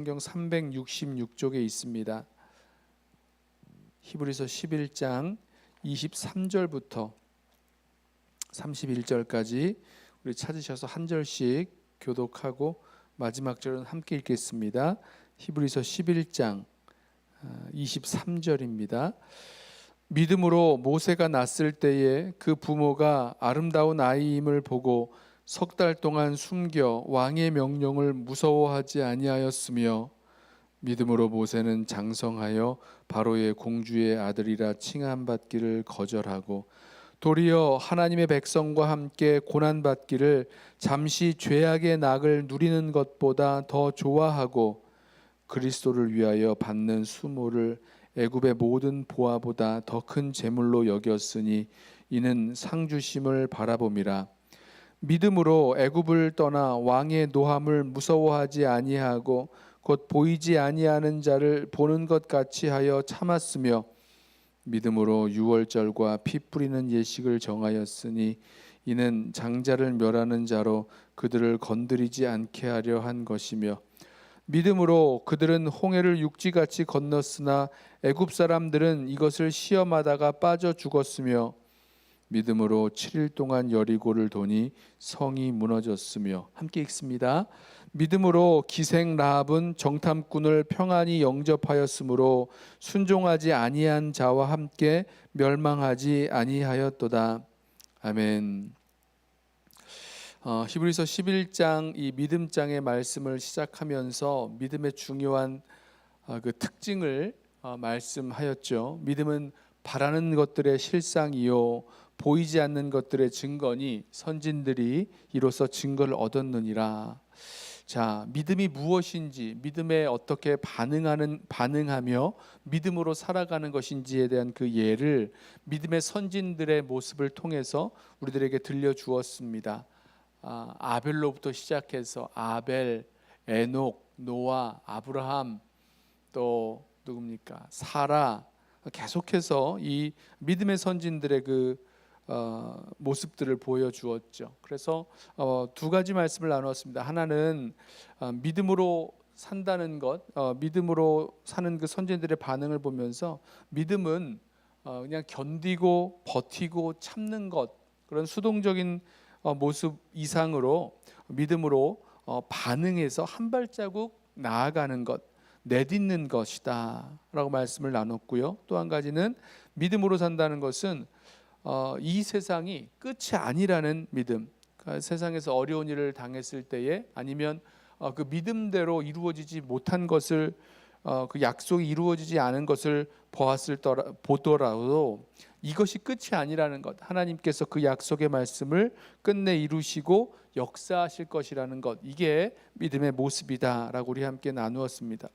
성경 366쪽에 있습니다. 히브리서 11장 23절부터 31절까지 우리 찾으셔서 한 절씩 교독하고 마지막 절은 함께 읽겠습니다. 히브리서 11장 23절입니다. 믿음으로 모세가 낳았을 때에 그 부모가 아름다운 아이임을 보고 석 달 동안 숨겨 왕의 명령을 무서워하지 아니하였으며, 믿음으로 모세는 장성하여 바로의 공주의 아들이라 칭함받기를 거절하고 도리어 하나님의 백성과 함께 고난받기를 잠시 죄악의 낙을 누리는 것보다 더 좋아하고 그리스도를 위하여 받는 수모를 애굽의 모든 보화보다 더 큰 재물로 여겼으니 이는 상주심을 바라봄이라. 믿음으로 애굽을 떠나 왕의 노함을 무서워하지 아니하고 곧 보이지 아니하는 자를 보는 것 같이 하여 참았으며, 믿음으로 유월절과 피 뿌리는 예식을 정하였으니 이는 장자를 멸하는 자로 그들을 건드리지 않게 하려 한 것이며, 믿음으로 그들은 홍해를 육지같이 건넜으나 애굽 사람들은 이것을 시험하다가 빠져 죽었으며, 믿음으로 7일 동안 여리고를 도니 성이 무너졌으며. 함께 읽습니다. 믿음으로 기생 라합은 정탐꾼을 평안히 영접하였으므로 순종하지 아니한 자와 함께 멸망하지 아니하였도다. 아멘. 히브리서 11장 이 믿음장의 말씀을 시작하면서 믿음의 중요한 그 특징을 말씀하였죠. 믿음은 바라는 것들의 실상이요 보이지 않는 것들의 증거니 선진들이 이로써 증거를 얻었느니라. 자, 믿음이 무엇인지, 믿음에 어떻게 반응하며 믿음으로 살아가는 것인지에 대한 그 예를 믿음의 선진들의 모습을 통해서 우리들에게 들려주었습니다. 아벨로부터 시작해서 아벨, 에녹, 노아, 아브라함, 또 누굽니까? 사라, 계속해서 이 믿음의 선진들의 그 모습들을 보여주었죠. 그래서 두 가지 말씀을 나누었습니다. 하나는 믿음으로 산다는 것, 믿음으로 사는 그 선진들의 반응을 보면서 믿음은 그냥 견디고 버티고 참는 것, 그런 수동적인 모습 이상으로 믿음으로 반응해서 한 발자국 나아가는 것, 내딛는 것이다 라고 말씀을 나눴고요. 또 한 가지는 믿음으로 산다는 것은 이 세상이 끝이 아니라는 믿음, 그러니까 세상에서 어려운 일을 당했을 때에 아니면 그 믿음대로 이루어지지 못한 것을 그 약속이 이루어지지 않은 것을 보더라도 이것이 끝이 아니라는 것, 하나님께서 그 약속의 말씀을 끝내 이루시고 역사하실 것이라는 것, 이게 믿음의 모습이다라고 우리 함께 나누었습니다.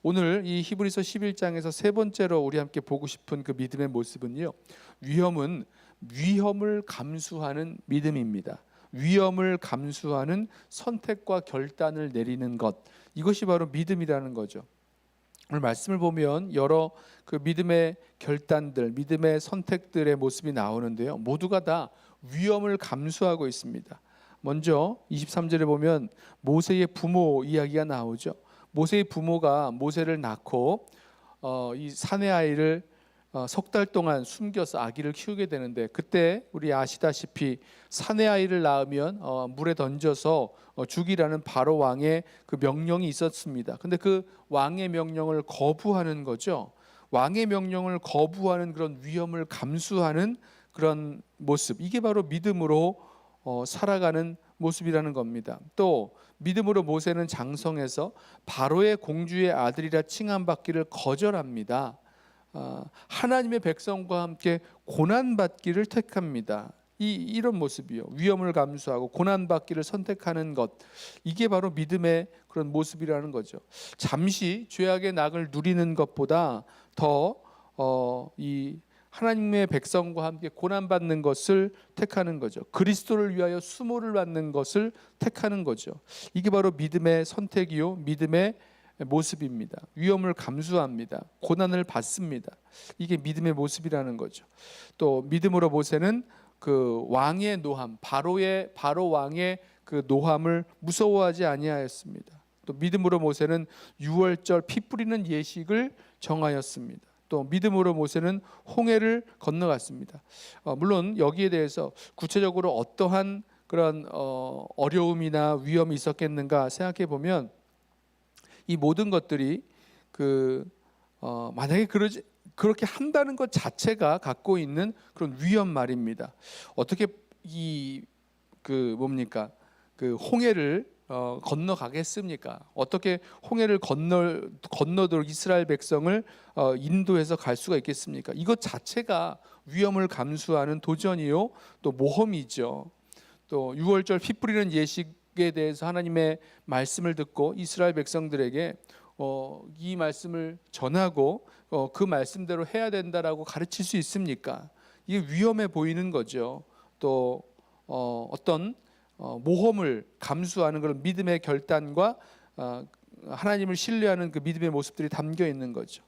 오늘 이 히브리서 11장에서 세 번째로 우리 함께 보고 싶은 그 믿음의 모습은요, 위험을 감수하는 믿음입니다. 위험을 감수하는 선택과 결단을 내리는 것, 이것이 바로 믿음이라는 거죠. 오늘 말씀을 보면 여러 그 믿음의 결단들, 믿음의 선택들의 모습이 나오는데요, 모두가 다 위험을 감수하고 있습니다. 먼저 23절에 보면 모세의 부모 이야기가 나오죠. 모세의 부모가 모세를 낳고 이 사내 아이를 석 달 동안 숨겨서 아기를 키우게 되는데, 그때 우리 아시다시피 사내 아이를 낳으면 물에 던져서 죽이라는 바로 왕의 그 명령이 있었습니다. 근데 그 왕의 명령을 거부하는 거죠. 왕의 명령을 거부하는 그런 위험을 감수하는 그런 모습, 이게 바로 믿음으로 살아가는 모습이라는 겁니다. 또 믿음으로 모세는 장성해서 바로의 공주의 아들이라 칭함받기를 거절합니다. 하나님의 백성과 함께 고난받기를 택합니다. 이런 모습이요, 위험을 감수하고 고난받기를 선택하는 것, 이게 바로 믿음의 그런 모습이라는 거죠. 잠시 죄악의 낙을 누리는 것보다 더 이 하나님의 백성과 함께 고난받는 것을 택하는 거죠. 그리스도를 위하여 수모를 받는 것을 택하는 거죠. 이게 바로 믿음의 선택이요 믿음의 모습입니다. 위험을 감수합니다. 고난을 받습니다. 이게 믿음의 모습이라는 거죠. 또 믿음으로 모세는 그 왕의 노함, 바로 왕의 그 노함을 무서워하지 아니하였습니다. 또 믿음으로 모세는 유월절 피 뿌리는 예식을 정하였습니다. 또 믿음으로 모세는 홍해를 건너갔습니다. 물론 여기에 대해서 구체적으로 어떠한 그런 어려움이나 위험이 있었겠는가 생각해 보면 이 모든 것들이 만약에 그렇게 한다는 것 자체가 갖고 있는 그런 위험 말입니다. 어떻게 그 홍해를 건너가겠습니까? 어떻게 홍해를 건너도록 이스라엘 백성을 인도해서 갈 수가 있겠습니까? 이것 자체가 위험을 감수하는 도전이요, 또 모험이죠. 또 유월절 피 뿌리는 예식에 대해서 하나님의 말씀을 듣고 이스라엘 백성들에게 이 말씀을 전하고 그 말씀대로 해야 된다라고 가르칠 수 있습니까? 이게 위험해 보이는 거죠. 또 어떤 모험을 감수하는 그런 믿음의 결단과 하나님을 신뢰하는 그 믿음의 모습들이 담겨 있는 거죠.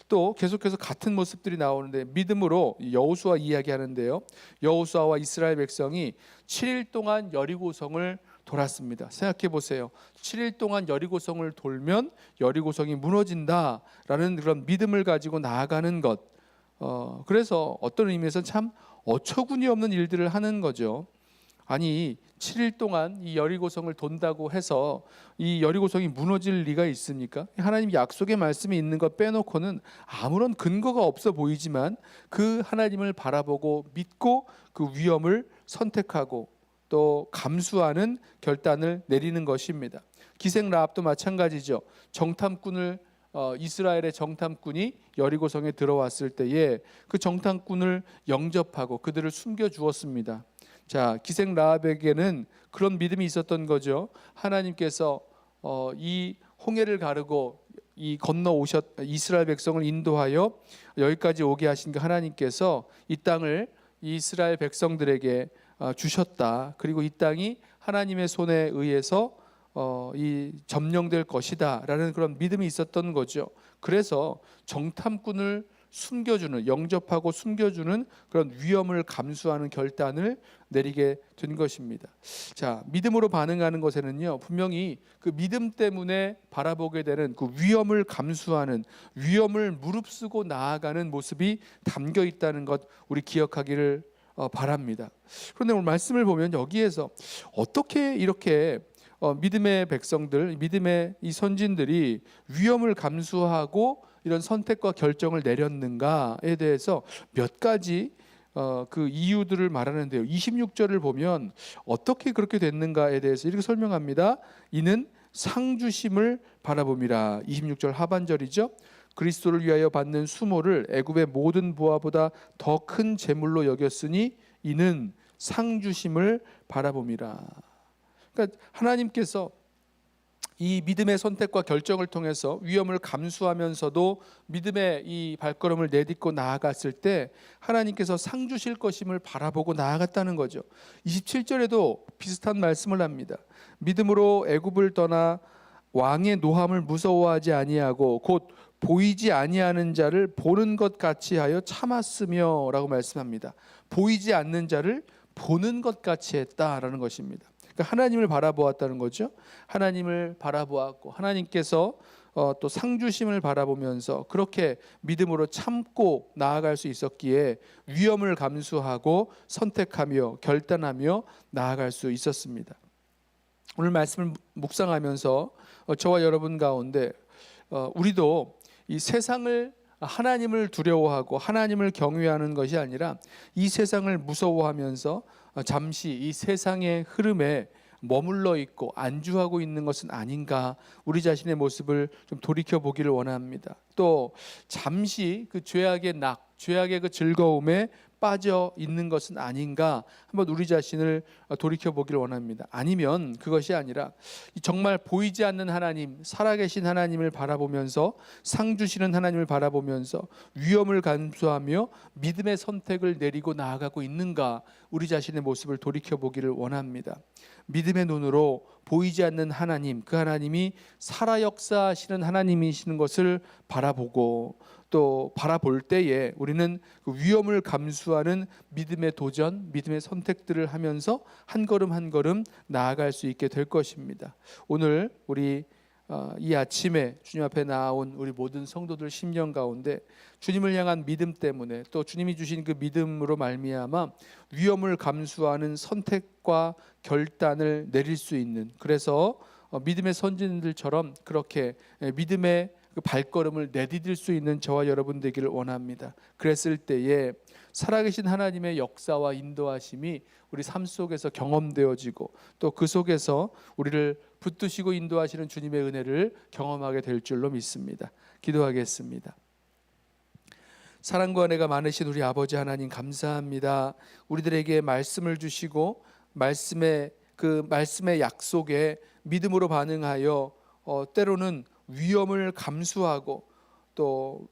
또 계속해서 같은 모습들이 나오는데 믿음으로 여호수아 이야기하는데요. 여호수아와 이스라엘 백성이 7일 동안 여리고성을 돌았습니다. 생각해 보세요. 7일 동안 여리고성을 돌면 여리고성이 무너진다라는 그런 믿음을 가지고 나아가는 것. 그래서 어떤 의미에서 참 어처구니 없는 일들을 하는 거죠. 아니 7일 동안 이 여리고성을 돈다고 해서 이 여리고성이 무너질 리가 있습니까? 하나님 약속의 말씀이 있는 것 빼놓고는 아무런 근거가 없어 보이지만 그 하나님을 바라보고 믿고 그 위험을 선택하고 또 감수하는 결단을 내리는 것입니다. 기생 라합도 마찬가지죠. 이스라엘의 정탐꾼이 여리고성에 들어왔을 때에 그 정탐꾼을 영접하고 그들을 숨겨 주었습니다. 자, 기생 라합에게는 그런 믿음이 있었던 거죠. 하나님께서 이 홍해를 가르고 이스라엘 백성을 인도하여 여기까지 오게 하신 그 하나님께서 이 땅을 이스라엘 백성들에게 주셨다. 그리고 이 땅이 하나님의 손에 의해서 이 점령될 것이다라는 그런 믿음이 있었던 거죠. 그래서 정탐꾼을 영접하고 숨겨주는 그런 위험을 감수하는 결단을 내리게 된 것입니다. 자, 믿음으로 반응하는 것에는요, 분명히 그 믿음 때문에 바라보게 되는 그 위험을 감수하는, 위험을 무릅쓰고 나아가는 모습이 담겨 있다는 것 우리 기억하기를 바랍니다. 그런데 오늘 말씀을 보면 여기에서 어떻게 이렇게 믿음의 백성들, 믿음의 이 선진들이 위험을 감수하고 이런 선택과 결정을 내렸는가에 대해서 몇 가지 그 이유들을 말하는데요. 26절을 보면 어떻게 그렇게 됐는가에 대해서 이렇게 설명합니다. 이는 상주심을 바라봄이라. 26절 하반절이죠. 그리스도를 위하여 받는 수모를 애굽의 모든 보화보다 더 큰 재물로 여겼으니 이는 상주심을 바라봄이라. 그러니까 하나님께서 이 믿음의 선택과 결정을 통해서 위험을 감수하면서도 믿음의 이 발걸음을 내딛고 나아갔을 때 하나님께서 상 주실 것임을 바라보고 나아갔다는 거죠. 27절에도 비슷한 말씀을 합니다. 믿음으로 애굽을 떠나 왕의 노함을 무서워하지 아니하고 곧 보이지 아니하는 자를 보는 것 같이 하여 참았으며 라고 말씀합니다. 보이지 않는 자를 보는 것 같이 했다라는 것입니다. 하나님을 바라보았다는 거죠. 하나님을 바라보았고 하나님께서 또 상주심을 바라보면서 그렇게 믿음으로 참고 나아갈 수 있었기에 위험을 감수하고 선택하며 결단하며 나아갈 수 있었습니다. 오늘 말씀을 묵상하면서 저와 여러분 가운데 우리도 이 세상을 하나님을 두려워하고 하나님을 경외하는 것이 아니라 이 세상을 무서워하면서 잠시 이 세상의 흐름에 머물러 있고 안주하고 있는 것은 아닌가, 우리 자신의 모습을 좀 돌이켜 보기를 원합니다. 또 잠시 그 죄악의 죄악의 그 즐거움에 빠져 있는 것은 아닌가 한번 우리 자신을 돌이켜 보기를 원합니다. 아니면 그것이 아니라 정말 보이지 않는 하나님, 살아계신 하나님을 바라보면서 상 주시는 하나님을 바라보면서 위험을 감수하며 믿음의 선택을 내리고 나아가고 있는가, 우리 자신의 모습을 돌이켜 보기를 원합니다. 믿음의 눈으로 보이지 않는 하나님, 그 하나님이 살아 역사하시는 하나님이시는 것을 바라보고 또 바라볼 때에 우리는 그 위험을 감수하는 믿음의 도전, 믿음의 선택들을 하면서 한 걸음 한 걸음 나아갈 수 있게 될 것입니다. 오늘 우리 이 아침에 주님 앞에 나온 우리 모든 성도들 심령 가운데 주님을 향한 믿음 때문에 또 주님이 주신 그 믿음으로 말미암아 위험을 감수하는 선택과 결단을 내릴 수 있는, 그래서 믿음의 선진들처럼 그렇게 믿음의 그 발걸음을 내디딜 수 있는 저와 여러분 되기를 원합니다. 그랬을 때에 살아계신 하나님의 역사와 인도하심이 우리 삶 속에서 경험되어지고 또 그 속에서 우리를 붙드시고 인도하시는 주님의 은혜를 경험하게 될 줄로 믿습니다. 기도하겠습니다. 사랑과 은혜가 많으신 우리 아버지 하나님, 감사합니다. 우리들에게 말씀을 주시고 말씀의 약속에 믿음으로 반응하여 때로는 위험을 감수하고 또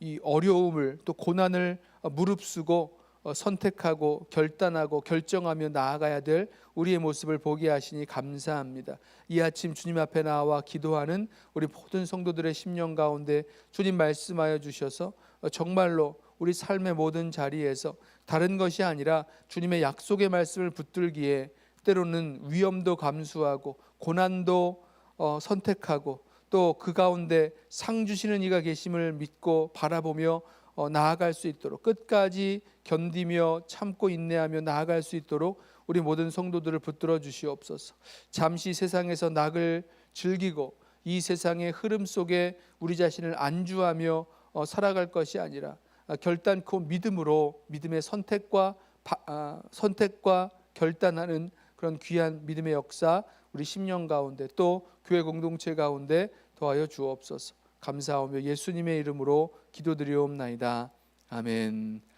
이 어려움을 또 고난을 무릅쓰고 선택하고 결단하고 결정하며 나아가야 될 우리의 모습을 보게 하시니 감사합니다. 이 아침 주님 앞에 나와 기도하는 우리 모든 성도들의 심령 가운데 주님 말씀하여 주셔서 정말로 우리 삶의 모든 자리에서 다른 것이 아니라 주님의 약속의 말씀을 붙들기에 때로는 위험도 감수하고 고난도 선택하고 또 그 가운데 상 주시는 이가 계심을 믿고 바라보며 나아갈 수 있도록, 끝까지 견디며 참고 인내하며 나아갈 수 있도록 우리 모든 성도들을 붙들어 주시옵소서. 잠시 세상에서 낙을 즐기고 이 세상의 흐름 속에 우리 자신을 안주하며 살아갈 것이 아니라 결단코 믿음으로 믿음의 선택과 결단하는 그런 귀한 믿음의 역사 우리 심령 가운데 또 교회 공동체 가운데 더하여 주옵소서. 감사하며 예수님의 이름으로 기도드리옵나이다. 아멘.